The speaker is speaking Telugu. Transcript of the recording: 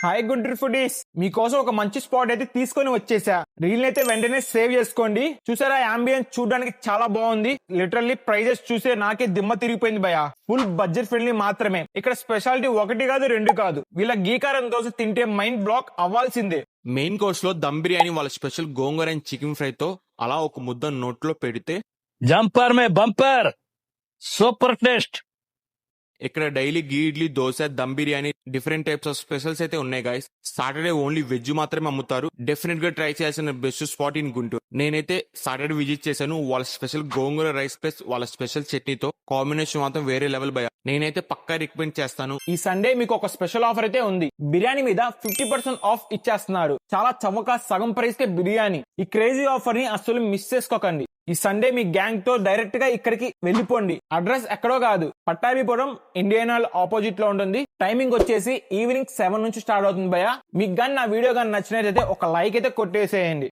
హాయ్ గుంటూరు ఫుడీస్, మీకోసం ఒక మంచి స్పాట్ అయితే తీసుకొని వచ్చేసా. రీల్ అయితే వెంటనే సేవ్ చేసుకోండి. చూసారా, అంబియన్స్ చూడడానికి చాలా బాగుంది. లిటరల్లీ ప్రైజెస్ చూసే నాకే దిమ్మ తిరిగిపోయింది భయ. ఫుల్ బడ్జెట్ ఫ్రెండ్లీ మాత్రమే. ఇక్కడ స్పెషాలిటీ ఒకటి కాదు రెండు కాదు, వీళ్ళ గీకారం దోశ తింటే మైండ్ బ్లాక్ అవ్వాల్సిందే. మెయిన్ కోర్స్ లో దమ్ బిర్యానీ, వాళ్ళ special gongura and chicken fry తో అలా ఒక ముద్ద నోట్లో పెడితే జంపర్ మే బంపర్, సూపర్ టేస్ట్. ఇక్కడ daily ghee idli, dosa, dum biryani, different types of specials అయితే ఉన్నాయి గైస్. సాటర్డే ఓన్లీ వెజ్ మాత్రమే అమ్ముతారు. డెఫినెట్ గా ట్రై చేయాల్సిన బెస్ట్ స్పాట్ ఇన్ గుంటూరు. నేనైతే సాటర్డే విజిట్ చేశాను. వాళ్ళ స్పెషల్ గోంగూర రైస్ ప్లస్ వాళ్ళ స్పెషల్ చట్నీతో కాంబినేషన్ మాత్రం వేరే లెవెల్ భయ. నేనైతే పక్కా రికమెండ్ చేస్తాను. ఈ సండే మీకు ఒక స్పెషల్ ఆఫర్ అయితే ఉంది. బిర్యానీ మీద 50% ఆఫ్ ఇచ్చేస్తున్నారు. చాలా చవక, సగం ప్రైస్ కే బిర్యానీ. ఈ క్రేజీ ఆఫర్ ని అస్సలు మిస్ చేసుకోకండి. ఈ సండే మీ గ్యాంగ్ తో డైరెక్ట్ గా ఇక్కడికి వెళ్ళిపోండి. అడ్రస్ ఎక్కడో కాదు, పట్టాభిపురం ఇండియన్ ఆయిల్ ఆపోజిట్ లో ఉంటుంది. టైమింగ్ వచ్చేసి ఈవినింగ్ 7 నుంచి స్టార్ట్ అవుతుంది భయ. మీకు గానీ నా వీడియో గానీ నచ్చినట్లయితే ఒక లైక్ అయితే కొట్టేసేయండి.